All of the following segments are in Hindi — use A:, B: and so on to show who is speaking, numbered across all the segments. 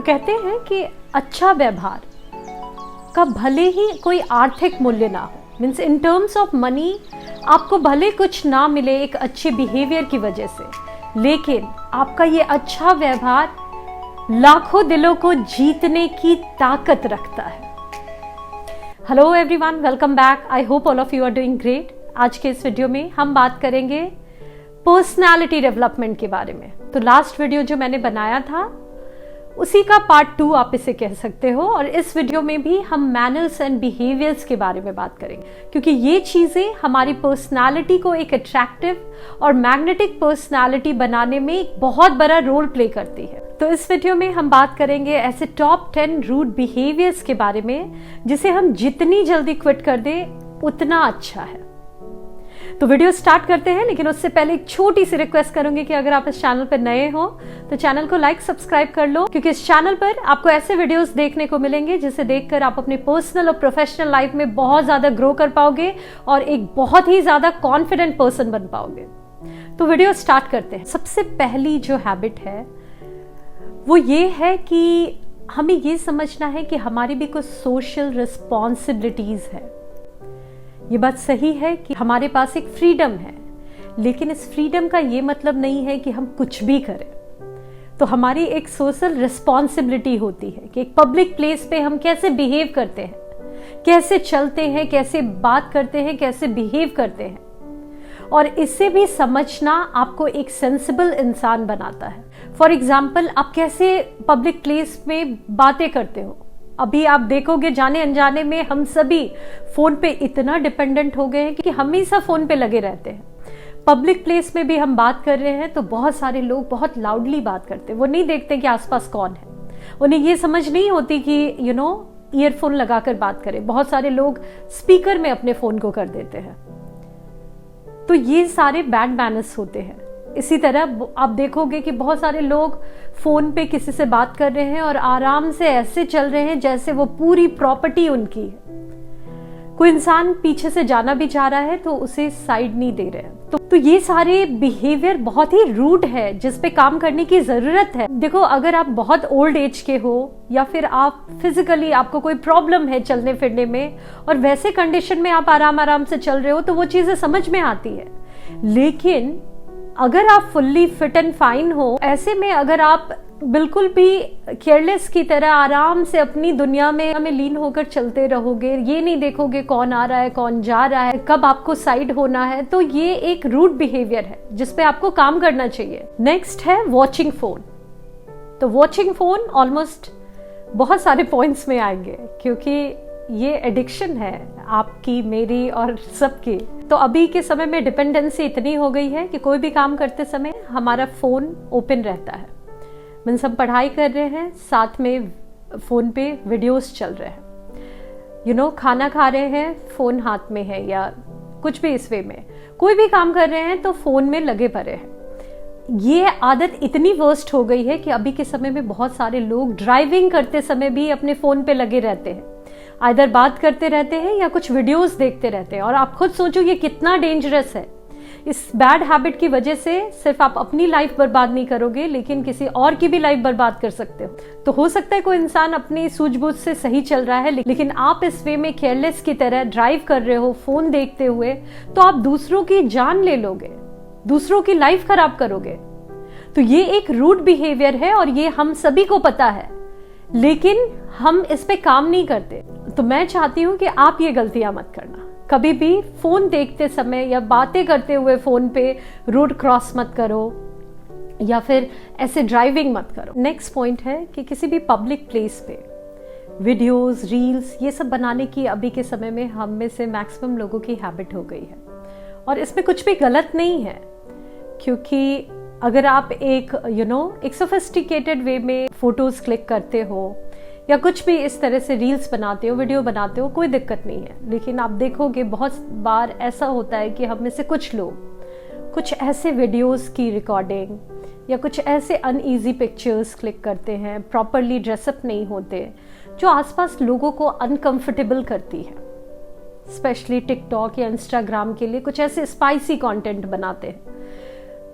A: कहते हैं कि अच्छा व्यवहार का भले ही कोई आर्थिक मूल्य ना हो, means in terms of money आपको भले कुछ ना मिले एक अच्छे बिहेवियर की वजह से, लेकिन आपका ये अच्छा व्यवहार लाखों दिलों को जीतने की ताकत रखता है। Hello everyone, welcome back. I hope all of you are doing great. आज के इस वीडियो में हम बात करेंगे पर्सनालिटी डेवलपमेंट के बारे में। तो लास्ट वीडियो जो मैंने बनाया था उसी का पार्ट 2 आप इसे कह सकते हो, और इस वीडियो में भी हम मैनर्स एंड बिहेवियर्स के बारे में बात करेंगे, क्योंकि ये चीजें हमारी पर्सनालिटी को एक अट्रैक्टिव और मैग्नेटिक पर्सनालिटी बनाने में एक बहुत बड़ा रोल प्ले करती है। तो इस वीडियो में हम बात करेंगे ऐसे टॉप 10 रूड बिहेवियर्स के बारे में जिसे हम जितनी जल्दी क्विट कर दें उतना अच्छा है। तो वीडियो स्टार्ट करते हैं, लेकिन उससे पहले एक छोटी सी रिक्वेस्ट करूंगी कि अगर आप इस चैनल पर नए हो तो चैनल को लाइक सब्सक्राइब कर लो, क्योंकि इस चैनल पर आपको ऐसे वीडियोस देखने को मिलेंगे जिसे देखकर आप अपने पर्सनल और प्रोफेशनल लाइफ में बहुत ज्यादा ग्रो कर पाओगे और एक बहुत ही ज्यादा कॉन्फिडेंट पर्सन बन पाओगे। तो वीडियो स्टार्ट करते हैं। सबसे पहली जो हैबिट है वो ये है कि हमें ये समझना है कि हमारी भी कुछ सोशल रिस्पॉन्सिबिलिटीज है। ये बात सही है कि हमारे पास एक फ्रीडम है, लेकिन इस फ्रीडम का ये मतलब नहीं है कि हम कुछ भी करें। तो हमारी एक सोशल रिस्पॉन्सिबिलिटी होती है कि एक पब्लिक प्लेस पे हम कैसे बिहेव करते हैं, कैसे चलते हैं, कैसे बात करते हैं, कैसे बिहेव करते हैं, और इसे भी समझना आपको एक सेंसिबल इंसान बनाता है। फॉर एग्जाम्पल, आप कैसे पब्लिक प्लेस में बातें करते हो। अभी आप देखोगे जाने अनजाने में हम सभी फोन पे इतना डिपेंडेंट हो गए हैं कि हमेशा फोन पे लगे रहते हैं। पब्लिक प्लेस में भी हम बात कर रहे हैं तो बहुत सारे लोग बहुत लाउडली बात करते हैं। वो नहीं देखते कि आसपास कौन है, उन्हें ये समझ नहीं होती कि ईयरफोन लगाकर बात करें। बहुत सारे लोग स्पीकर में अपने फोन को कर देते हैं। तो ये सारे बैड मैनर्स होते हैं। इसी तरह आप देखोगे कि बहुत सारे लोग फोन पे किसी से बात कर रहे हैं और आराम से ऐसे चल रहे हैं जैसे वो पूरी प्रॉपर्टी उनकी है। कोई इंसान पीछे से जाना भी चाह रहा है तो उसे साइड नहीं दे रहे हैं। तो ये सारे बिहेवियर बहुत ही रूड है जिस पे काम करने की जरूरत है। देखो, अगर आप बहुत ओल्ड एज के हो या फिर आप फिजिकली आपको कोई प्रॉब्लम है चलने फिरने में, और वैसे कंडीशन में आप आराम आराम से चल रहे हो तो वो चीजें समझ में आती है। लेकिन अगर आप फुल्ली फिट एंड फाइन हो, ऐसे में अगर आप बिल्कुल भी केयरलेस की तरह आराम से अपनी दुनिया में लीन होकर चलते रहोगे, ये नहीं देखोगे कौन आ रहा है कौन जा रहा है, कब आपको साइड होना है, तो ये एक रूड बिहेवियर है जिसपे आपको काम करना चाहिए। नेक्स्ट है वॉचिंग फोन। तो वॉचिंग फोन ऑलमोस्ट बहुत सारे पॉइंट्स में आएंगे, क्योंकि ये एडिक्शन है आपकी, मेरी और सबकी। तो अभी के समय में डिपेंडेंसी इतनी हो गई है कि कोई भी काम करते समय हमारा फोन ओपन रहता है। मीन्स हम पढ़ाई कर रहे हैं, साथ में फोन पे वीडियोस चल रहे हैं, खाना खा रहे हैं फोन हाथ में है, या कुछ भी इस वे में कोई भी काम कर रहे हैं तो फोन में लगे पड़े हैं। ये आदत इतनी वर्स्ट हो गई है कि अभी के समय में बहुत सारे लोग ड्राइविंग करते समय भी अपने फोन पे लगे रहते हैं, आइदर बात करते रहते हैं या कुछ वीडियोस देखते रहते हैं। और आप खुद सोचो ये कितना डेंजरस है। इस बैड हैबिट की वजह से सिर्फ आप अपनी लाइफ बर्बाद नहीं करोगे, लेकिन किसी और की भी लाइफ बर्बाद कर सकते हो। तो हो सकता है कोई इंसान अपनी सूझबूझ से सही चल रहा है, लेकिन आप इस वे में केयरलेस की तरह ड्राइव कर रहे हो फोन देखते हुए, तो आप दूसरों की जान ले लोगे, दूसरों की लाइफ खराब करोगे। तो ये एक रूड बिहेवियर है और ये हम सभी को पता है, लेकिन हम इस पे काम नहीं करते। तो मैं चाहती हूं कि आप ये गलतियां मत करना। कभी भी फोन देखते समय या बातें करते हुए फोन पे रोड क्रॉस मत करो, या फिर ऐसे ड्राइविंग मत करो। नेक्स्ट पॉइंट है कि किसी भी पब्लिक प्लेस पे वीडियोस, रील्स, ये सब बनाने की अभी के समय में हम में से मैक्सिमम लोगों की हैबिट हो गई है। और इसमें कुछ भी गलत नहीं है, क्योंकि अगर आप एक सोफिस्टिकेटेड वे में फोटोज क्लिक करते हो या कुछ भी इस तरह से रील्स बनाते हो, वीडियो बनाते हो, कोई दिक्कत नहीं है। लेकिन आप देखोगे बहुत बार ऐसा होता है कि हम में से कुछ लोग कुछ ऐसे वीडियोस की रिकॉर्डिंग या कुछ ऐसे अनईजी पिक्चर्स क्लिक करते हैं, प्रॉपरली ड्रेसअप नहीं होते, जो आसपास लोगों को अनकंफर्टेबल करती है। स्पेशली टिकटॉक या इंस्टाग्राम के लिए कुछ ऐसे स्पाइसी कंटेंट बनाते हैं।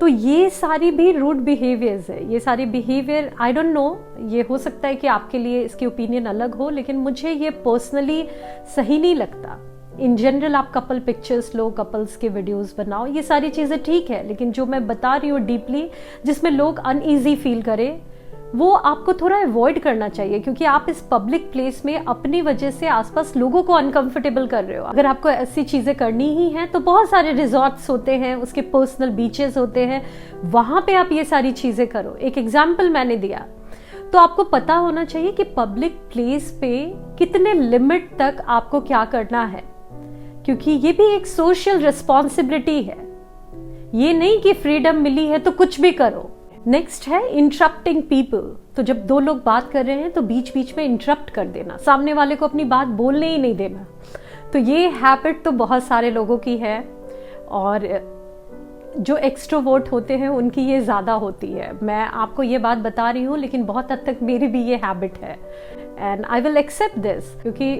A: तो ये सारी भी रूड बिहेवियर्स है। ये सारी बिहेवियर आई डोंट नो, ये हो सकता है कि आपके लिए इसकी ओपिनियन अलग हो, लेकिन मुझे ये पर्सनली सही नहीं लगता। इन जनरल आप कपल पिक्चर्स लो, कपल्स के वीडियोस बनाओ, ये सारी चीज़ें ठीक है, लेकिन जो मैं बता रही हूँ डीपली, जिसमें लोग अनईजी फील करें, वो आपको थोड़ा अवॉइड करना चाहिए, क्योंकि आप इस पब्लिक प्लेस में अपनी वजह से आसपास लोगों को अनकंफर्टेबल कर रहे हो। अगर आपको ऐसी चीज़ें करनी ही हैं तो बहुत सारे रिजॉर्ट्स होते हैं, उसके पर्सनल बीचेस होते हैं, वहाँ पे आप ये सारी चीज़ें करो। एक एग्जाम्पल मैंने दिया, तो आपको पता होना चाहिए कि पब्लिक प्लेस पे कितने लिमिट तक आपको क्या करना है, क्योंकि ये भी एक सोशल रिस्पॉन्सिबिलिटी है। ये नहीं कि फ्रीडम मिली है तो कुछ भी करो। नेक्स्ट है इंटरप्टिंग पीपल। तो जब दो लोग बात कर रहे हैं तो बीच बीच में इंटरप्ट कर देना, सामने वाले को अपनी बात बोलने ही नहीं देना। तो ये हैबिट तो बहुत सारे लोगों की है, और जो एक्सट्रोवर्ट होते हैं उनकी ये ज़्यादा होती है। मैं आपको ये बात बता रही हूँ, लेकिन बहुत हद तक मेरी भी ये हैबिट है, and I will accept this, क्योंकि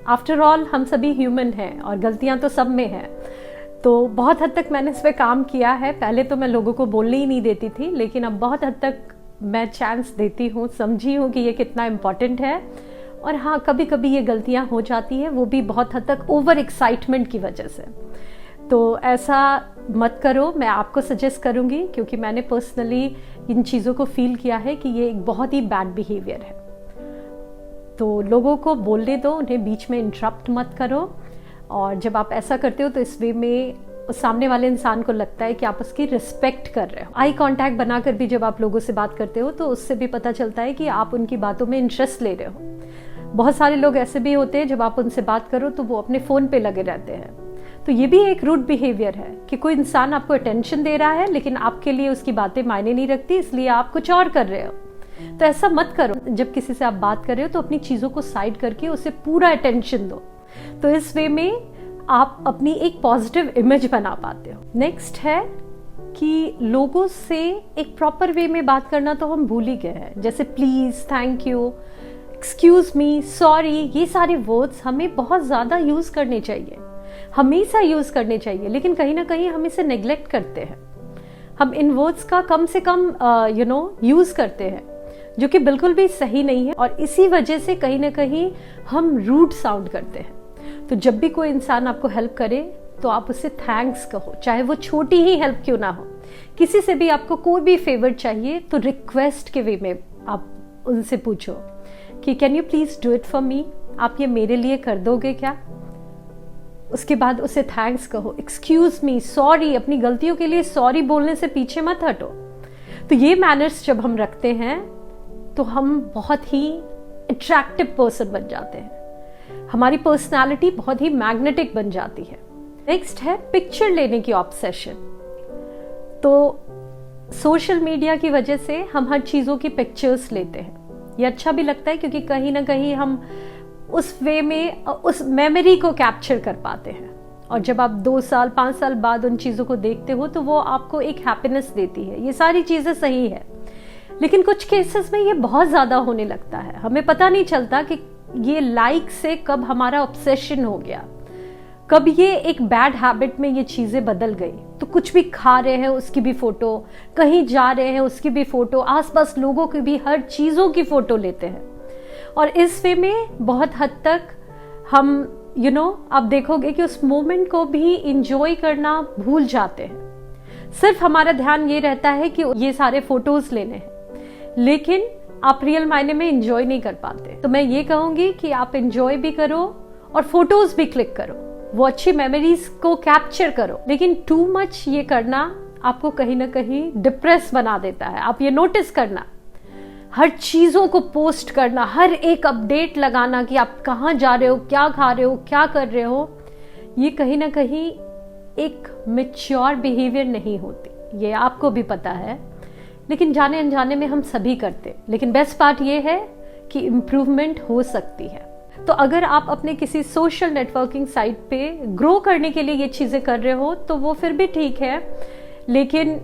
A: आफ्टर ऑल हम सभी ह्यूमन हैं और गलतियाँ तो सब में हैं। तो बहुत हद तक मैंने इस पर काम किया है। पहले तो मैं लोगों को बोलने ही नहीं देती थी, लेकिन अब बहुत हद तक मैं चांस देती हूँ, समझी हूँ कि ये कितना इम्पॉर्टेंट है। और हाँ, कभी कभी ये गलतियाँ हो जाती हैं, वो भी बहुत हद तक ओवर एक्साइटमेंट की वजह से। तो ऐसा मत करो, मैं आपको सजेस्ट करूँगी, क्योंकि मैंने पर्सनली इन चीज़ों को फील किया है कि ये एक बहुत ही बैड बिहेवियर है। तो लोगों को बोलने दो, उन्हें बीच में इंटरप्ट मत करो। और जब आप ऐसा करते हो तो इस वे में उस सामने वाले इंसान को लगता है कि आप उसकी रिस्पेक्ट कर रहे हो। आई कांटेक्ट बनाकर भी जब आप लोगों से बात करते हो तो उससे भी पता चलता है कि आप उनकी बातों में इंटरेस्ट ले रहे हो। बहुत सारे लोग ऐसे भी होते हैं, जब आप उनसे बात करो तो वो अपने फ़ोन पे लगे रहते हैं। तो ये भी एक रूड बिहेवियर है कि कोई इंसान आपको अटेंशन दे रहा है, लेकिन आपके लिए उसकी बातें मायने नहीं रखती, इसलिए आप कुछ और कर रहे हो। तो ऐसा मत करो। जब किसी से आप बात कर रहे हो तो अपनी चीज़ों को साइड करके उसे पूरा अटेंशन दो। तो इस वे में आप अपनी एक पॉजिटिव इमेज बना पाते हो। नेक्स्ट है कि लोगों से एक प्रॉपर वे में बात करना तो हम भूल ही गए हैं। जैसे please, thank you, excuse me, sorry, ये सारे वर्ड्स हमें बहुत ज़्यादा यूज़ करने चाहिए, हमेशा यूज़ करने चाहिए, लेकिन कहीं ना कहीं हम इसे नेग्लेक्ट करते हैं। हम इन वर्ड्स का कम से कम यूज़ करते हैं, जो कि बिल्कुल भी सही नहीं है, और इसी वजह से कहीं ना कहीं हम रूड साउंड करते हैं। तो जब भी कोई इंसान आपको हेल्प करे तो आप उससे थैंक्स कहो, चाहे वो छोटी ही हेल्प क्यों ना हो। किसी से भी आपको कोई भी फेवर चाहिए तो रिक्वेस्ट के वे में आप उनसे पूछो कि can you please do it for me, आप ये मेरे लिए कर दोगे क्या। उसके बाद उसे थैंक्स कहो, एक्सक्यूज मी, सॉरी, अपनी गलतियों के लिए सॉरी बोलने से पीछे मत हटो। तो ये मैनर्स जब हम रखते हैं तो हम बहुत ही अट्रैक्टिव पर्सन बन जाते हैं, हमारी पर्सनालिटी बहुत ही मैग्नेटिक बन जाती है। नेक्स्ट है पिक्चर लेने की ऑब्सेशन। तो सोशल मीडिया की वजह से हम हर चीज़ों की पिक्चर्स लेते हैं। ये अच्छा भी लगता है, क्योंकि कहीं ना कहीं हम उस वे में उस मेमोरी को कैप्चर कर पाते हैं, और जब आप 2 साल 5 साल बाद उन चीज़ों को देखते हो तो वो आपको एक हैप्पीनेस देती है। ये सारी चीज़ें सही है, लेकिन कुछ केसेस में ये बहुत ज़्यादा होने लगता है। हमें पता नहीं चलता कि ये लाइक से कब हमारा ऑब्सेशन हो गया, कब ये एक बैड हैबिट में ये चीज़ें बदल गई। तो कुछ भी खा रहे हैं उसकी भी फोटो, कहीं जा रहे हैं उसकी भी फोटो, आसपास लोगों की भी हर चीज़ों की फोटो लेते हैं। और इस वे में बहुत हद तक हम आप देखोगे कि उस मोमेंट को भी इंजॉय करना भूल जाते हैं। सिर्फ हमारा ध्यान ये रहता है कि ये सारे फोटोज लेने हैं, लेकिन आप रियल मायने में एंजॉय नहीं कर पाते। तो मैं ये कहूंगी कि आप एंजॉय भी करो और फोटोज भी क्लिक करो, वो अच्छी मेमोरीज को कैप्चर करो, लेकिन टू मच ये करना आपको कहीं ना कहीं डिप्रेस बना देता है। आप ये नोटिस करना, हर चीजों को पोस्ट करना, हर एक अपडेट लगाना कि आप कहाँ जा रहे हो, क्या खा रहे हो, क्या कर रहे हो, ये कहीं ना कहीं एक मैच्योर बिहेवियर नहीं होती। ये आपको भी पता है, लेकिन जाने अनजाने में हम सभी करते। लेकिन बेस्ट पार्ट ये है कि इम्प्रूवमेंट हो सकती है। तो अगर आप अपने किसी सोशल नेटवर्किंग साइट पे ग्रो करने के लिए ये चीज़ें कर रहे हो तो वो फिर भी ठीक है, लेकिन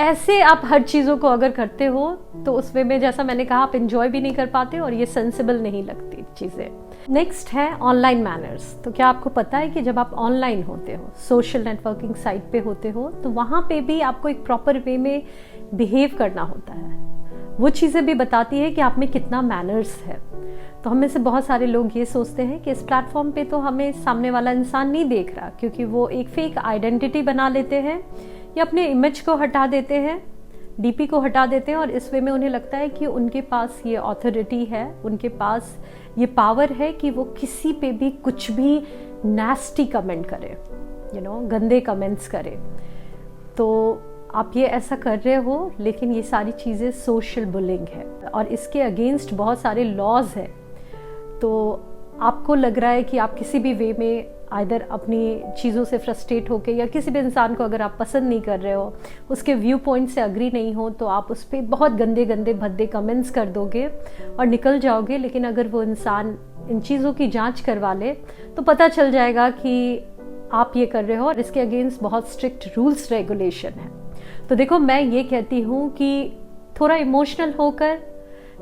A: ऐसे आप हर चीज़ों को अगर करते हो तो उस वे में, जैसा मैंने कहा, आप एंजॉय भी नहीं कर पाते और ये सेंसिबल नहीं लगती चीज़ें। नेक्स्ट है ऑनलाइन मैनर्स। तो क्या आपको पता है कि जब आप ऑनलाइन होते हो, सोशल नेटवर्किंग साइट पे होते हो, तो वहाँ पे भी आपको एक प्रॉपर वे में बिहेव करना होता है। वो चीज़ें भी बताती है कि आप में कितना मैनर्स है। तो हम में से बहुत सारे लोग ये सोचते हैं कि इस प्लेटफॉर्म पे तो हमें सामने वाला इंसान नहीं देख रहा, क्योंकि वो एक फेक आइडेंटिटी बना लेते हैं या अपने इमेज को हटा देते हैं, डीपी को हटा देते हैं, और इस वे में उन्हें लगता है कि उनके पास ये अथॉरिटी है, उनके पास ये पावर है कि वो किसी पे भी कुछ भी नास्टी कमेंट करे, गंदे कमेंट्स करे। तो आप ये ऐसा कर रहे हो, लेकिन ये सारी चीज़ें सोशल बुलिंग है और इसके अगेंस्ट बहुत सारे लॉज हैं। तो आपको लग रहा है कि आप किसी भी वे में आइदर अपनी चीज़ों से फ्रस्ट्रेट होके, या किसी भी इंसान को अगर आप पसंद नहीं कर रहे हो, उसके व्यू पॉइंट से अग्री नहीं हो, तो आप उस पर बहुत गंदे गंदे भद्दे कमेंट्स कर दोगे और निकल जाओगे। लेकिन अगर वो इंसान इन चीज़ों की जांच करवा ले तो पता चल जाएगा कि आप ये कर रहे हो, और इसके अगेंस्ट बहुत स्ट्रिक्ट रूल्स रेगुलेशन है। तो देखो, मैं ये कहती हूँ कि थोड़ा इमोशनल होकर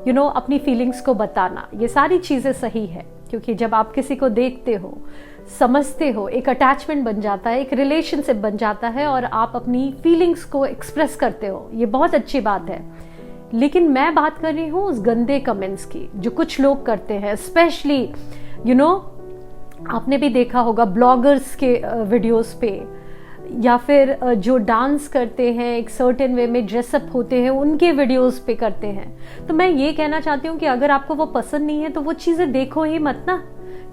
A: अपनी फीलिंग्स को बताना, ये सारी चीज़ें सही है, क्योंकि जब आप किसी को देखते हो, समझते हो, एक अटैचमेंट बन जाता है, एक रिलेशनशिप बन जाता है और आप अपनी फीलिंग्स को एक्सप्रेस करते हो, ये बहुत अच्छी बात है। लेकिन मैं बात कर रही हूँ उस गंदे कमेंट्स की जो कुछ लोग करते हैं, स्पेशली आपने भी देखा होगा ब्लॉगर्स के वीडियोस पे, या फिर जो डांस करते हैं, एक सर्टेन वे में ड्रेसअप होते हैं, उनके वीडियोस पे करते हैं। तो मैं ये कहना चाहती हूँ कि अगर आपको वो पसंद नहीं है तो वो चीज़ें देखो ही मत ना।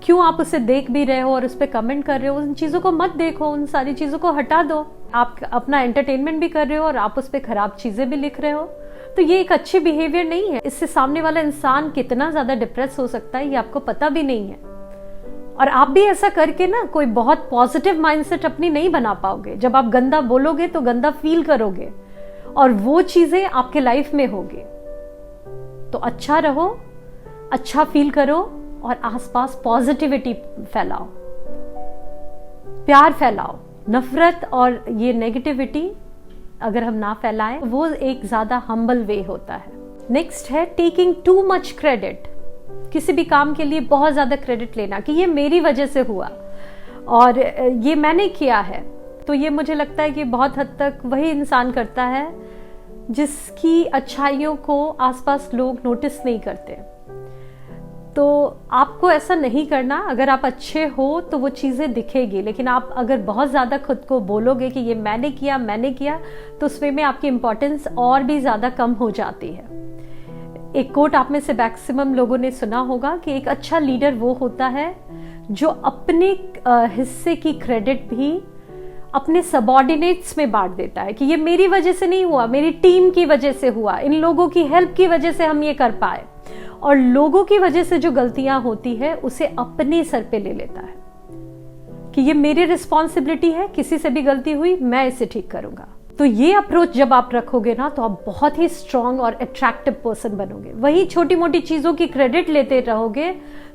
A: क्यों आप उसे देख भी रहे हो और उस पर कमेंट कर रहे हो? उन चीज़ों को मत देखो, उन सारी चीज़ों को हटा दो। आप अपना एंटरटेनमेंट भी कर रहे हो और आप उस पर खराब चीज़ें भी लिख रहे हो, तो ये एक अच्छी बिहेवियर नहीं है। इससे सामने वाला इंसान कितना ज़्यादा डिप्रेस हो सकता है ये आपको पता भी नहीं है। और आप भी ऐसा करके ना कोई बहुत पॉजिटिव माइंडसेट अपनी नहीं बना पाओगे। जब आप गंदा बोलोगे तो गंदा फील करोगे और वो चीजें आपके लाइफ में होगी। तो अच्छा रहो, अच्छा फील करो और आसपास पॉजिटिविटी फैलाओ, प्यार फैलाओ। नफरत और ये नेगेटिविटी अगर हम ना फैलाएं, वो एक ज्यादा हम्बल वे होता है। नेक्स्ट है टेकिंग टू मच क्रेडिट। किसी भी काम के लिए बहुत ज़्यादा क्रेडिट लेना कि ये मेरी वजह से हुआ और ये मैंने किया है। तो ये मुझे लगता है कि बहुत हद तक वही इंसान करता है जिसकी अच्छाइयों को आसपास लोग नोटिस नहीं करते। तो आपको ऐसा नहीं करना। अगर आप अच्छे हो तो वो चीज़ें दिखेगी, लेकिन आप अगर बहुत ज़्यादा खुद को बोलोगे कि ये मैंने किया, तो उस वे में आपकी इम्पोर्टेंस और भी ज़्यादा कम हो जाती है। एक कोट आप में से मैक्सिमम लोगों ने सुना होगा कि एक अच्छा लीडर वो होता है जो अपने हिस्से की क्रेडिट भी अपने सबऑर्डिनेट्स में बांट देता है कि ये मेरी वजह से नहीं हुआ, मेरी टीम की वजह से हुआ, इन लोगों की हेल्प की वजह से हम ये कर पाए। और लोगों की वजह से जो गलतियां होती है उसे अपने सर पे ले लेता है कि ये मेरी रिस्पॉन्सिबिलिटी है, किसी से भी गलती हुई मैं इसे ठीक करूंगा। तो ये अप्रोच जब आप रखोगे ना तो आप बहुत ही स्ट्रांग और अट्रैक्टिव पर्सन बनोगे। वही छोटी मोटी चीजों की क्रेडिट लेते रहोगे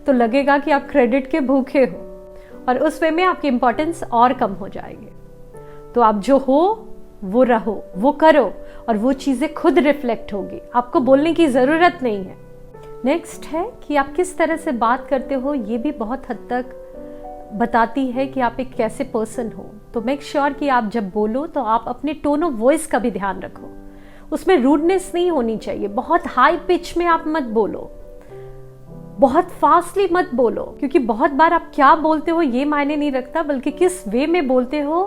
A: तो लगेगा कि आप क्रेडिट के भूखे हो और उस वे में आपकी इंपॉर्टेंस और कम हो जाएगी। तो आप जो हो वो रहो, वो करो और वो चीजें खुद रिफ्लेक्ट होगी, आपको बोलने की जरूरत नहीं है। नेक्स्ट है कि आप किस तरह से बात करते हो, ये भी बहुत हद तक बताती है कि आप एक कैसे पर्सन हो। तो मेक श्योर कि आप जब बोलो तो आप अपने टोन ऑफ वॉइस का भी ध्यान रखो, उसमें रूडनेस नहीं होनी चाहिए। बहुत हाई पिच में आप मत बोलो, बहुत फास्टली मत बोलो, क्योंकि बहुत बार आप क्या बोलते हो ये मायने नहीं रखता, बल्कि किस वे में बोलते हो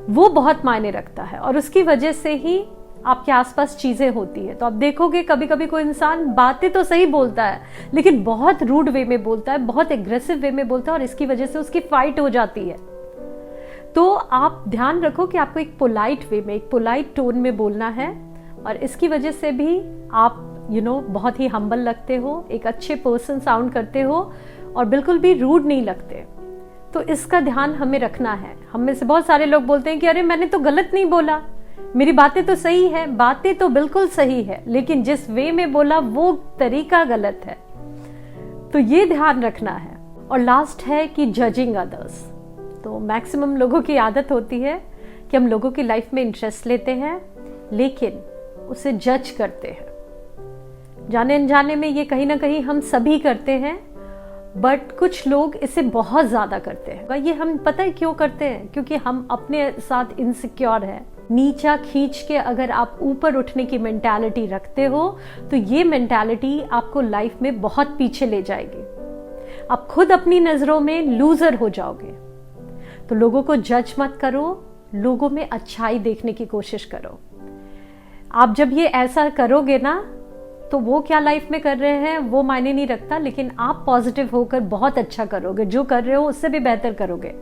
A: वो बहुत मायने रखता है और उसकी वजह से ही आपके आसपास चीजें होती है। तो आप देखोगे कभी कभी कोई इंसान बातें तो सही बोलता है लेकिन बहुत रूड वे में बोलता है, बहुत एग्रेसिव वे में बोलता है और इसकी वजह से उसकी फाइट हो जाती है। तो आप ध्यान रखो कि आपको एक पोलाइट वे में, एक पोलाइट टोन में बोलना है और इसकी वजह से भी आप बहुत ही हम्बल लगते हो, एक अच्छे पर्सन साउंड करते हो और बिल्कुल भी रूड नहीं लगते। तो इसका ध्यान हमें रखना है। हम में से बहुत सारे लोग बोलते हैं कि अरे मैंने तो गलत नहीं बोला, मेरी बातें तो सही है। बातें तो बिल्कुल सही है लेकिन जिस वे में बोला वो तरीका गलत है। तो ये ध्यान रखना है। और लास्ट है कि जजिंग अदर्स। तो मैक्सिमम लोगों की आदत होती है कि हम लोगों की लाइफ में इंटरेस्ट लेते हैं लेकिन उसे जज करते हैं। जाने अनजाने में ये कहीं ना कहीं हम सभी करते हैं। बट कुछ लोग इसे बहुत ज़्यादा करते हैं। ये हम पता है क्यों करते हैं? क्योंकि हम अपने साथ इनसिक्योर है। नीचा खींच के अगर आप ऊपर उठने की मेंटालिटी रखते हो तो ये मेंटालिटी आपको लाइफ में बहुत पीछे ले जाएगी। आप खुद अपनी नज़रों में लूजर हो जाओगे। तो लोगों को जज मत करो, लोगों में अच्छाई देखने की कोशिश करो। आप जब ये ऐसा करोगे ना, तो वो क्या लाइफ में कर रहे हैं वो मायने नहीं रखता, लेकिन आप पॉजिटिव होकर बहुत अच्छा करोगे, जो कर रहे हो उससे भी बेहतर करोगे।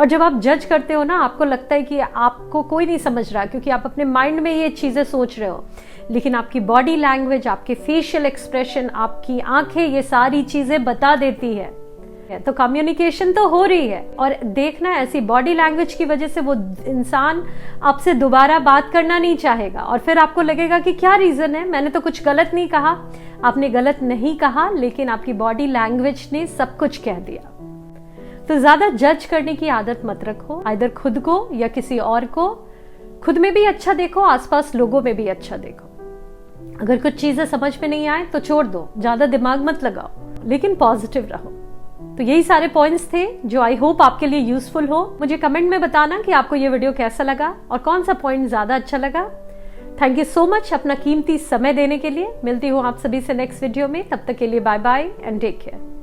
A: और जब आप जज करते हो ना, आपको लगता है कि आपको कोई नहीं समझ रहा, क्योंकि आप अपने माइंड में ये चीज़ें सोच रहे हो, लेकिन आपकी बॉडी लैंग्वेज, आपके फेशियल एक्सप्रेशन, आपकी आंखें, ये सारी चीज़ें बता देती है। तो कम्युनिकेशन तो हो रही है। और देखना, ऐसी बॉडी लैंग्वेज की वजह से वो इंसान आपसे दोबारा बात करना नहीं चाहेगा, और फिर आपको लगेगा कि क्या रीजन है, मैंने तो कुछ गलत नहीं कहा। आपने गलत नहीं कहा, लेकिन आपकी बॉडी लैंग्वेज ने सब कुछ कह दिया। तो ज्यादा जज करने की आदत मत रखो, आइदर खुद को या किसी और को। खुद में भी अच्छा देखो, आसपास लोगों में भी अच्छा देखो। अगर कुछ चीजें समझ में नहीं आए तो छोड़ दो, ज्यादा दिमाग मत लगाओ, लेकिन पॉजिटिव रहो। तो यही सारे पॉइंट्स थे जो आई होप आपके लिए यूजफुल हो। मुझे कमेंट में बताना कि आपको ये वीडियो कैसा लगा और कौन सा पॉइंट ज्यादा अच्छा लगा। थैंक यू सो मच अपना कीमती समय देने के लिए। मिलती हूँ आप सभी से नेक्स्ट वीडियो में। तब तक के लिए bye bye and take care.